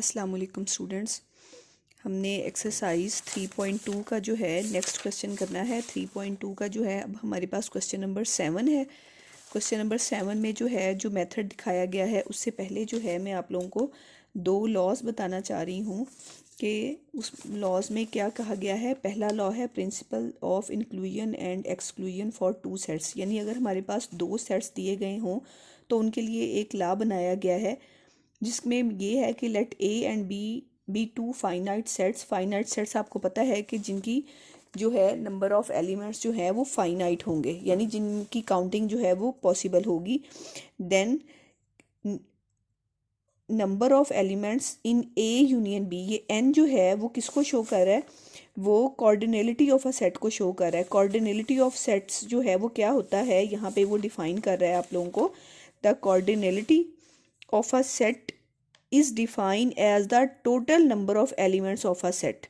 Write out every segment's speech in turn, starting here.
अस्सलाम वालेकुम स्टूडेंट्स। हमने एक्सरसाइज 3.2 का जो है नेक्स्ट क्वेश्चन करना है। 3.2 का जो है अब हमारे पास क्वेश्चन नंबर 7 है। क्वेश्चन नंबर 7 में जो है जो मेथड दिखाया गया है उससे पहले जो है मैं आप लोगों को दो लॉज बताना चाह रही हूँ कि उस लॉज में क्या कहा गया है। पहला लॉ है principle of inclusion and exclusion for two sets, यानी अगर हमारे पास दो सेट्स दिए गए हों तो उनके लिए एक लॉ बनाया गया है जिसमें ये है कि let A and B two finite sets. Finite sets आपको पता है कि जिनकी जो है नंबर ऑफ एलिमेंट्स जो है वो फाइनाइट होंगे, यानी जिनकी काउंटिंग जो है वो पॉसिबल होगी। Then number of elements in A union B, ये एन जो है वो किसको शो कर रहा है, वो कॉर्डिनलिटी ऑफ अ सेट को शो कर रहा है। कॉर्डिनलिटी ऑफ सेट्स जो है वो क्या होता है, यहाँ पे वो डिफाइन कर रहा है आप लोगों को। The cardinality of a set is defined as the total number of elements of a set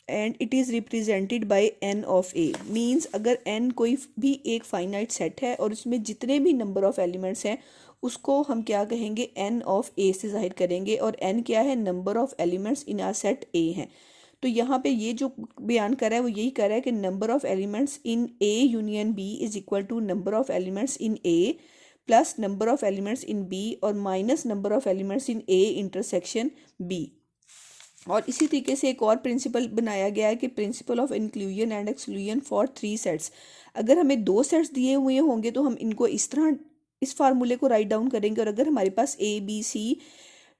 and it is represented by n of a। means अगर n कोई भी एक फाइनाइट सेट है और उसमें जितने भी नंबर ऑफ एलिमेंट्स हैं उसको हम क्या कहेंगे, n ऑफ a से जाहिर करेंगे। और n क्या है, number of elements in a set a है। तो यहाँ पे ये जो बयान कर रहा है वो यही कर रहा है कि number of elements in a union b is equal to number of elements in a plus number of elements in B और minus number of elements in A intersection B. और इसी तरीके से एक और प्रिंसिपल बनाया गया है कि principle of inclusion and exclusion for three sets. अगर हमें दो सेट्स दिए हुए होंगे तो हम इनको इस तरह इस फार्मूले को राइट डाउन करेंगे, और अगर हमारे पास ए बी सी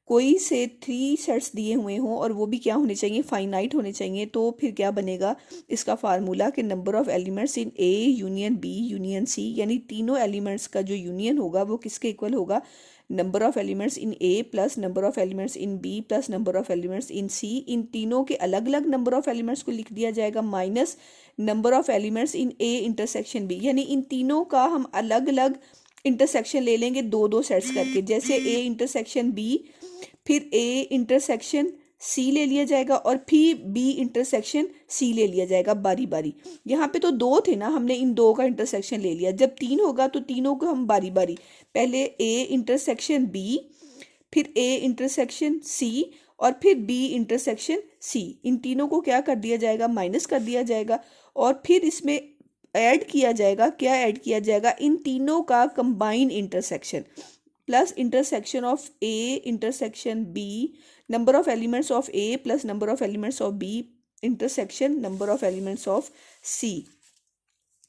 कोई से थ्री सेट्स दिए हुए हों और वो भी क्या होने चाहिए, फाइनाइट होने चाहिए, तो फिर क्या बनेगा इसका फार्मूला कि number of elements in A union B union C, यानी तीनों एलिमेंट्स का जो यूनियन होगा वो किसके इक्वल होगा, number of elements in A plus number of elements in B plus number of elements in C. इन तीनों के अलग अलग नंबर ऑफ एलिमेंट्स को लिख दिया जाएगा minus number of elements in A intersection B, यानी इन तीनों का हम अलग अलग इंटरसेक्शन ले लेंगे दो दो सेट्स करके। जैसे ए इंटरसेक्शन बी, फिर ए इंटरसेक्शन सी ले लिया जाएगा और फिर बी इंटरसेक्शन सी ले लिया जाएगा बारी बारी। यहाँ पे तो दो थे ना, हमने इन दो का इंटरसेक्शन ले लिया। जब तीन होगा तो तीनों को हम बारी बारी, पहले ए इंटरसेक्शन बी, फिर ए इंटरसेक्शन सी और फिर बी इंटरसेक्शन सी, इन तीनों को क्या कर दिया जाएगा, माइनस कर दिया जाएगा। और फिर इसमें ऐड किया जाएगा, क्या ऐड किया जाएगा, इन तीनों का combine intersection plus intersection of A intersection B, number of elements of A plus number of elements of B intersection number of elements of C.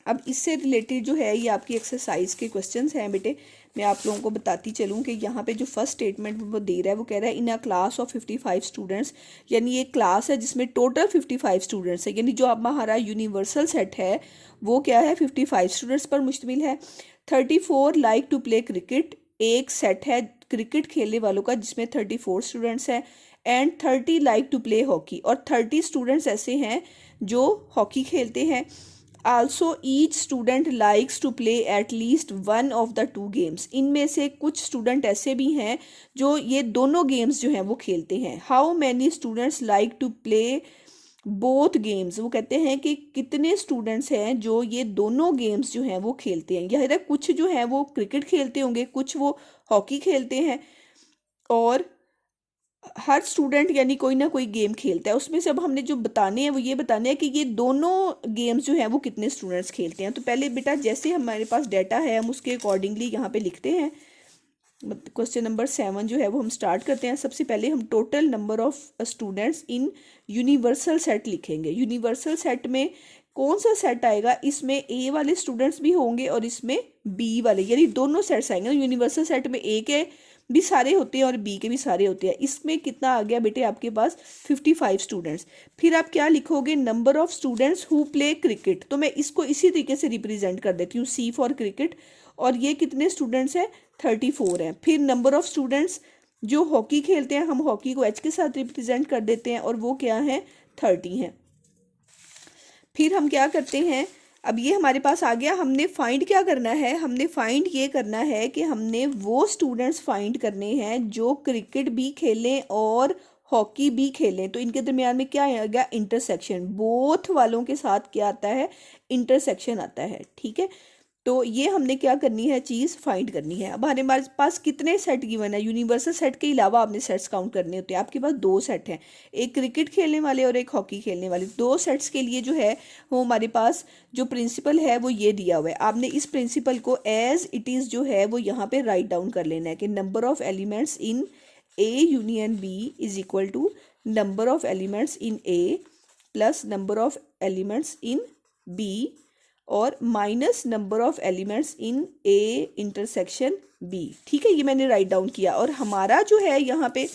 अब इससे रिलेटेड जो है ये आपकी एक्सरसाइज के क्वेश्चंस हैं बेटे। मैं आप लोगों को बताती चलूँ कि यहाँ पे जो फर्स्ट स्टेटमेंट वो दे रहा है वो कह रहा है इन अ क्लास ऑफ 55 स्टूडेंट्स, यानी ये क्लास है जिसमें टोटल 55 स्टूडेंट्स है, यानी जो अब हमारा यूनिवर्सल सेट है वो क्या है, 55 स्टूडेंट्स पर मुश्तमिल है। 34 लाइक टू प्ले क्रिकेट, एक सेट है क्रिकेट खेलने वालों का जिसमें 34 स्टूडेंट्स हैं। And 30 like to play hockey, और 30 स्टूडेंट्स ऐसे हैं जो हॉकी खेलते हैं। Also each student likes to play at least one of the two games, इनमें से कुछ स्टूडेंट ऐसे भी हैं जो ये दोनों गेम्स जो हैं वो खेलते हैं। How many students like to play both games, वो कहते हैं कि कितने स्टूडेंट्स हैं जो ये दोनों गेम्स जो हैं वो खेलते हैं। यह कुछ जो हैं वो क्रिकेट खेलते होंगे, कुछ वो हॉकी खेलते हैं, और हर स्टूडेंट यानी कोई ना कोई गेम खेलता है। उसमें से अब हमने जो बताने हैं वो ये बताने हैं कि ये दोनों गेम्स जो हैं वो कितने स्टूडेंट्स खेलते हैं। तो पहले बेटा जैसे हमारे पास डाटा है हम उसके अकॉर्डिंगली यहाँ पे लिखते हैं। क्वेश्चन नंबर 7 जो है वो हम स्टार्ट करते हैं। सबसे पहले हम total number of students in universal set लिखेंगे। यूनिवर्सल सेट में कौन सा सेट आएगा, इसमें ए वाले स्टूडेंट्स भी होंगे और इसमें बी वाले, यानी दोनों सेट्स आएंगे। यूनिवर्सल सेट में ए के भी सारे होते हैं और बी के भी सारे होते हैं। इसमें कितना आ गया बेटे आपके पास, 55 स्टूडेंट्स। फिर आप क्या लिखोगे, number of students who play cricket, तो मैं इसको इसी तरीके से रिप्रेजेंट कर देती हूँ, सी फॉर क्रिकेट, और ये कितने स्टूडेंट्स हैं, 34 हैं। फिर नंबर ऑफ स्टूडेंट्स जो हॉकी खेलते हैं, हम हॉकी को एच के साथ रिप्रेजेंट कर देते हैं और वो क्या है, 30 हैं। फिर हम क्या करते हैं, अब ये हमारे पास आ गया, हमने फाइंड क्या करना है, हमने फाइंड ये करना है कि हमने वो स्टूडेंट्स फाइंड करने हैं जो क्रिकेट भी खेलें और हॉकी भी खेलें। तो इनके दरमियान में क्या आएगा, इंटरसेक्शन, बोथ वालों के साथ क्या आता है, इंटरसेक्शन आता है। ठीक है, तो ये हमने क्या करनी है, चीज़ फाइंड करनी है। अब हमारे पास कितने सेट गिवन है, यूनिवर्सल सेट के अलावा आपने सेट्स काउंट करने होते हैं। आपके पास दो सेट हैं, एक क्रिकेट खेलने वाले और एक हॉकी खेलने वाले। दो सेट्स के लिए जो है वो हमारे पास जो प्रिंसिपल है वो ये दिया हुआ है। आपने इस प्रिंसिपल को एज इट इज़ जो है वो यहाँ पे राइट डाउन कर लेना है कि number of elements in A union B is equal to number of elements in A plus number of elements in B और minus number of elements in A intersection B. ठीक है, ये मैंने write down किया। और हमारा जो है यहाँ पे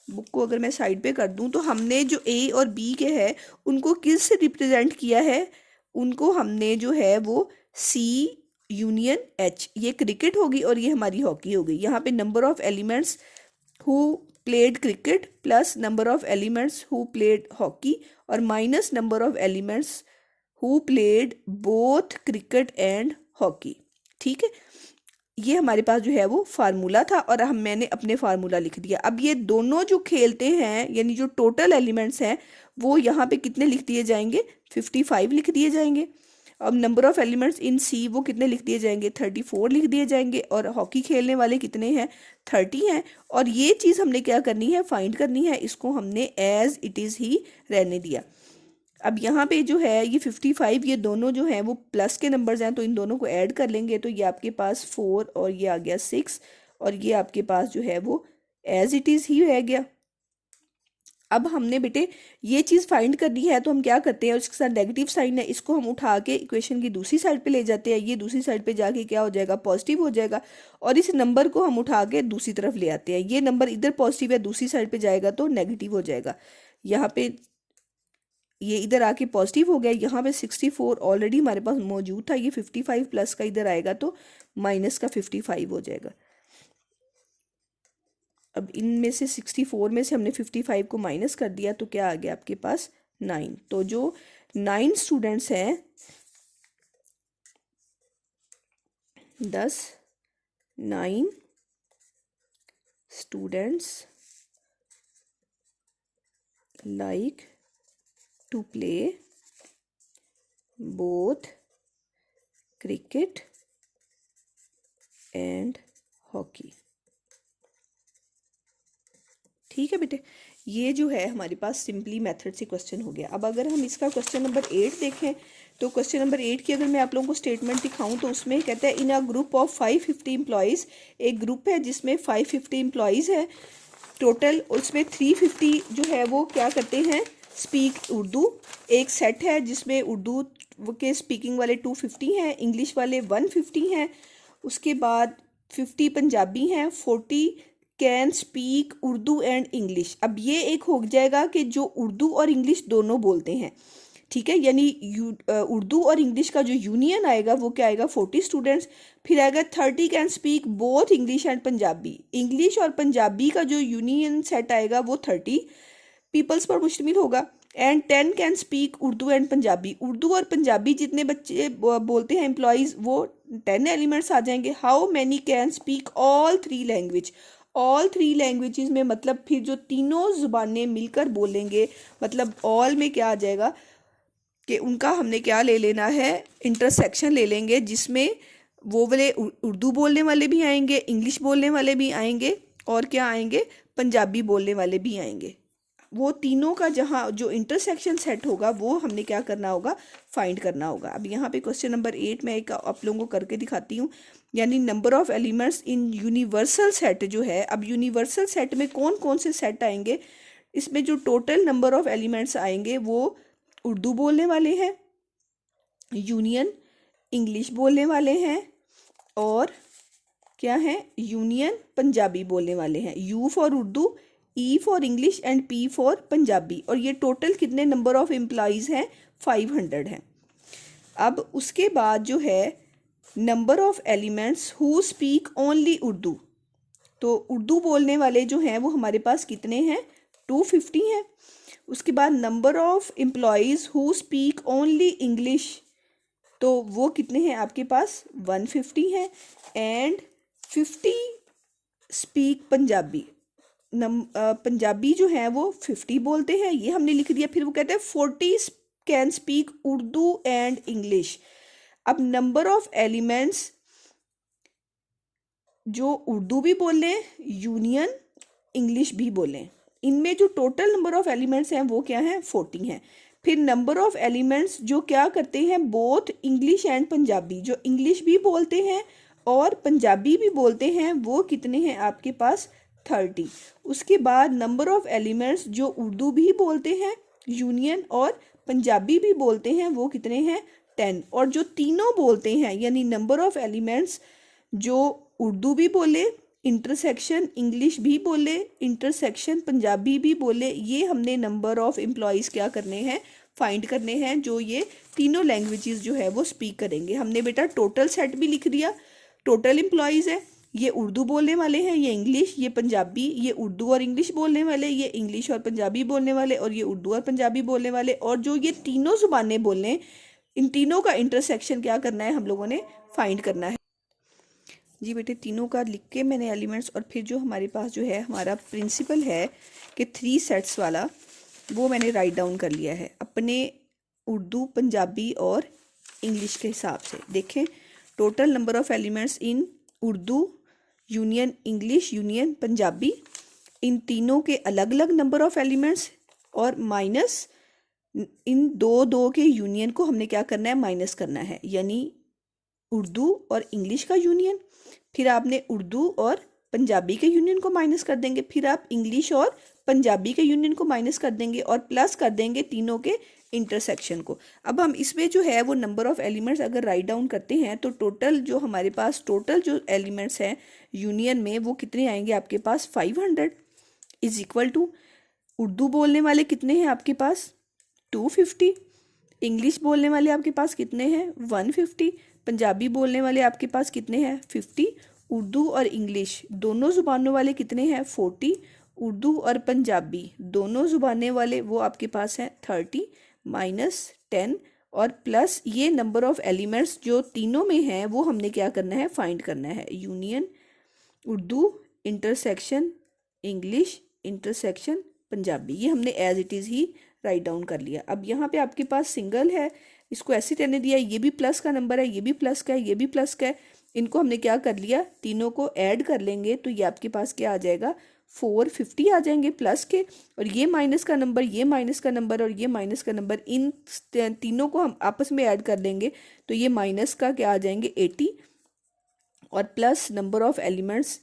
बुक को अगर मैं साइड पे कर दूं तो हमने जो ए और बी के है उनको किस से रिप्रेजेंट किया है, उनको हमने जो है वो सी यूनियन एच, ये क्रिकेट होगी और ये हमारी हॉकी होगी। यहाँ पे number of elements who played cricket plus number of elements who played hockey और minus number of elements who played both cricket and hockey. ठीक है, ये हमारे पास जो है वो फार्मूला था और मैंने अपने फार्मूला लिख दिया। अब ये दोनों जो खेलते हैं यानी जो टोटल एलिमेंट्स हैं वो यहाँ पे कितने लिख दिए जाएंगे, 55 लिख दिए जाएंगे। अब नंबर ऑफ एलिमेंट्स इन सी वो कितने लिख दिए जाएंगे, 34 लिख दिए जाएंगे। और हॉकी खेलने वाले कितने हैं, 30 हैं। और ये चीज़ हमने क्या करनी है, फाइंड करनी है। इसको हमने एज इट इज़ ही रहने दिया। अब यहाँ पे जो है ये 55, ये दोनों जो हैं वो प्लस के नंबर्स हैं तो इन दोनों को ऐड कर लेंगे तो ये आपके पास 4 और ये आ गया 6 और ये आपके पास जो है वो एज इट इज़ ही रह गया। अब हमने बेटे ये चीज़ फाइंड करनी है तो हम क्या करते हैं, उसके साथ नेगेटिव साइन है, इसको हम उठा के इक्वेशन की दूसरी साइड पे ले जाते हैं। ये दूसरी साइड पे जाके क्या हो जाएगा, पॉजिटिव हो जाएगा। और इस नंबर को हम उठा के दूसरी तरफ ले आते हैं। ये नंबर इधर पॉजिटिव है, दूसरी साइड पे जाएगा तो नेगेटिव हो जाएगा। यहाँ पे ये इधर आके पॉजिटिव हो गया। यहाँ पे 64 ऑलरेडी हमारे पास मौजूद था, ये 55 प्लस का इधर आएगा तो माइनस का 55 हो जाएगा। अब इनमें से 64 में से हमने 55 को माइनस कर दिया तो क्या आ गया आपके पास 9। तो जो 9 स्टूडेंट्स हैं 9 students like to play both cricket and hockey। ठीक है बेटे, ये जो है हमारे पास सिंपली मेथड से क्वेश्चन हो गया। अब अगर हम इसका क्वेश्चन नंबर 8 देखें तो क्वेश्चन नंबर 8 की अगर मैं आप लोगों को स्टेटमेंट दिखाऊं तो उसमें कहता है इन अ ग्रुप ऑफ 550 एम्प्लॉयज़, एक ग्रुप है जिसमें 550 एम्प्लॉयज़ है टोटल, उसमें 350 जो है वो क्या करते हैं, स्पीक उर्दू। एक सेट है जिसमें उर्दू के स्पीकिंग वाले 250 हैं, इंग्लिश वाले 150 हैं। उसके बाद 50 पंजाबी हैं, 40 can speak Urdu and English. अब ये एक हो जाएगा कि जो उर्दू और इंग्लिश दोनों बोलते हैं। ठीक है, यानी उर्दू और इंग्लिश का जो यूनियन आएगा वो क्या आएगा, 40 स्टूडेंट्स। फिर आएगा 30 can speak both English and Punjabi. English और पंजाबी का जो यूनियन सेट आएगा वो 30 पीपल्स पर मुश्तमिल होगा। And 10 can speak Urdu and Punjabi. Urdu और पंजाबी जितने बच्चे बोलते हैं एम्प्लॉयज़ वो 10 एलिमेंट्स आ जाएंगे। How many can speak all 3 language. All 3 languages में मतलब फिर जो तीनों ज़ुबानें मिलकर बोलेंगे, मतलब ऑल में क्या आ जाएगा कि उनका हमने क्या ले लेना है, इंटरसेक्शन ले लेंगे जिसमें वो वाले उर्दू बोलने वाले भी आएंगे, इंग्लिश बोलने वाले भी आएंगे और क्या आएंगे, पंजाबी बोलने वाले भी आएंगे। वो तीनों का जहाँ जो इंटरसेक्शन सेट होगा वो हमने क्या करना होगा, फाइंड करना होगा। अब यहाँ पे क्वेश्चन नंबर 8 में एक आप लोगों को करके दिखाती हूँ, यानी number of elements in universal set जो है। अब यूनिवर्सल सेट में कौन कौन से सेट आएंगे, इसमें जो टोटल नंबर ऑफ एलिमेंट्स आएंगे वो उर्दू बोलने वाले हैं, यूनियन इंग्लिश बोलने वाले हैं और क्या है, यूनियन पंजाबी बोलने वाले हैं। You for Urdu, E for English and P for Punjabi. और ये टोटल कितने नंबर ऑफ एम्प्लॉयज़ हैं, 500 हैं। अब उसके बाद जो है number of elements who speak only Urdu, तो उर्दू बोलने वाले जो हैं वो हमारे पास कितने हैं, 250 हैं। उसके बाद number of employees who speak only English, तो वो कितने हैं आपके पास, 150 हैं। एंड 50 स्पीक पंजाबी, पंजाबी जो है वो 50 बोलते हैं, ये हमने लिख दिया। फिर वो कहते हैं 40 can speak Urdu and English. अब नंबर ऑफ एलिमेंट्स जो उर्दू भी बोलें, यूनियन इंग्लिश भी बोलें, इनमें जो टोटल नंबर ऑफ एलिमेंट्स हैं वो क्या हैं, 40 हैं। फिर नंबर ऑफ एलिमेंट्स जो क्या करते हैं, बोथ इंग्लिश एंड पंजाबी, जो इंग्लिश भी बोलते हैं और पंजाबी भी बोलते हैं, वो कितने हैं आपके पास, 30। उसके बाद नंबर ऑफ एलिमेंट्स जो उर्दू भी बोलते हैं, यूनियन और पंजाबी भी बोलते हैं, वो कितने हैं, 10। और जो तीनों बोलते हैं, यानी नंबर ऑफ एलिमेंट्स जो उर्दू भी बोले, इंटरसेक्शन इंग्लिश भी बोले, इंटरसेक्शन पंजाबी भी बोले, ये हमने नंबर ऑफ एम्प्लॉयज़ क्या करने हैं, फाइंड करने हैं, जो ये तीनों लैंग्वेजेस जो है वो स्पीक करेंगे। हमने बेटा टोटल सेट भी लिख दिया, टोटल एम्प्लॉयज़ है, ये उर्दू बोलने वाले हैं, ये इंग्लिश, ये पंजाबी, ये उर्दू और इंग्लिश बोलने वाले, ये इंग्लिश और पंजाबी बोलने वाले, और ये उर्दू और पंजाबी बोलने वाले, और जो ये तीनों ज़ुबानें बोलें, इन तीनों का इंटरसेक्शन क्या करना है, हम लोगों ने फाइंड करना है। जी बेटे, तीनों का लिख के मैंने एलिमेंट्स, और फिर जो हमारे पास जो है हमारा प्रिंसिपल है कि 3 सेट्स वाला, वो मैंने राइट डाउन कर लिया है अपने उर्दू, पंजाबी और इंग्लिश के हिसाब से। देखें, total number of elements in Urdu, union English, union Punjabi, इन तीनों के अलग अलग नंबर ऑफ एलिमेंट्स, और माइनस इन दो के यूनियन को हमने क्या करना है, माइनस करना है, यानी उर्दू और इंग्लिश का यूनियन, फिर आपने उर्दू और पंजाबी के यूनियन को माइनस कर देंगे, फिर आप इंग्लिश और पंजाबी के यूनियन को माइनस कर देंगे, और प्लस कर देंगे तीनों के इंटरसेक्शन को। अब हम इसमें जो है वो नंबर ऑफ एलिमेंट्स अगर राइट डाउन करते हैं, तो टोटल जो हमारे पास टोटल जो एलिमेंट्स हैं यूनियन में, वो कितने आएंगे आपके पास, 500 इज इक्वल टू, उर्दू बोलने वाले कितने हैं आपके पास, 250, इंग्लिश बोलने वाले आपके पास कितने हैं, 150, पंजाबी बोलने वाले आपके पास कितने हैं, 50, उर्दू और इंग्लिश दोनों ज़ुबानों वाले कितने हैं, 40, उर्दू और पंजाबी दोनों ज़ुबानें वाले वो आपके पास हैं 30 माइनस 10, और प्लस ये नंबर ऑफ एलिमेंट्स जो तीनों में हैं वो हमने क्या करना है, फाइंड करना है। Union Urdu intersection English intersection Punjabi, ये हमने एज इट इज़ ही राइट डाउन कर लिया। अब यहाँ पे आपके पास सिंगल है, इसको ऐसे रहने दिया, ये भी प्लस का नंबर है, ये भी प्लस का है, ये भी प्लस का है, इनको हमने क्या कर लिया, तीनों को ऐड कर लेंगे तो ये आपके पास क्या आ जाएगा, 450 आ जाएंगे प्लस के, और ये माइनस का नंबर, ये माइनस का नंबर और ये माइनस का नंबर, इन तीनों को हम आपस में ऐड कर लेंगे तो ये माइनस का क्या आ जाएंगे, 80, और plus number of elements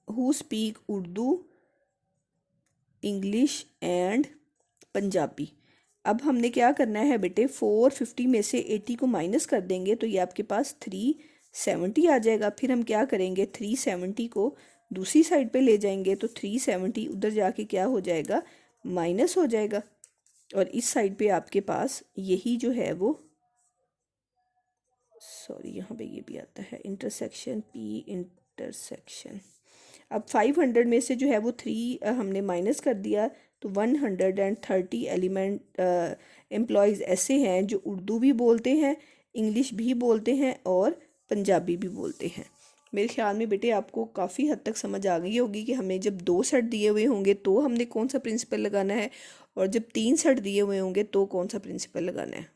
who speak Urdu English and Punjabi. अब हमने क्या करना है बेटे, 450 में से 80 को माइनस कर देंगे तो ये आपके पास 370 आ जाएगा। फिर हम क्या करेंगे, 370 को दूसरी साइड पे ले जाएंगे तो 370 उधर जाके क्या हो जाएगा, माइनस हो जाएगा, और इस साइड पे आपके पास यही जो है वो, सॉरी यहाँ पे ये भी आता है इंटरसेक्शन, पी इंटरसेक्शन। अब 500 में से जो है वो 3 हमने माइनस कर दिया तो 130 एलिमेंट एम्प्लॉयज़ ऐसे हैं जो उर्दू भी बोलते हैं, इंग्लिश भी बोलते हैं और पंजाबी भी बोलते हैं। मेरे ख्याल में बेटे आपको काफ़ी हद तक समझ आ गई होगी कि हमें जब 2 सेट दिए हुए होंगे तो हमने कौन सा प्रिंसिपल लगाना है, और जब 3 सेट दिए हुए होंगे तो कौन सा प्रिंसिपल लगाना है।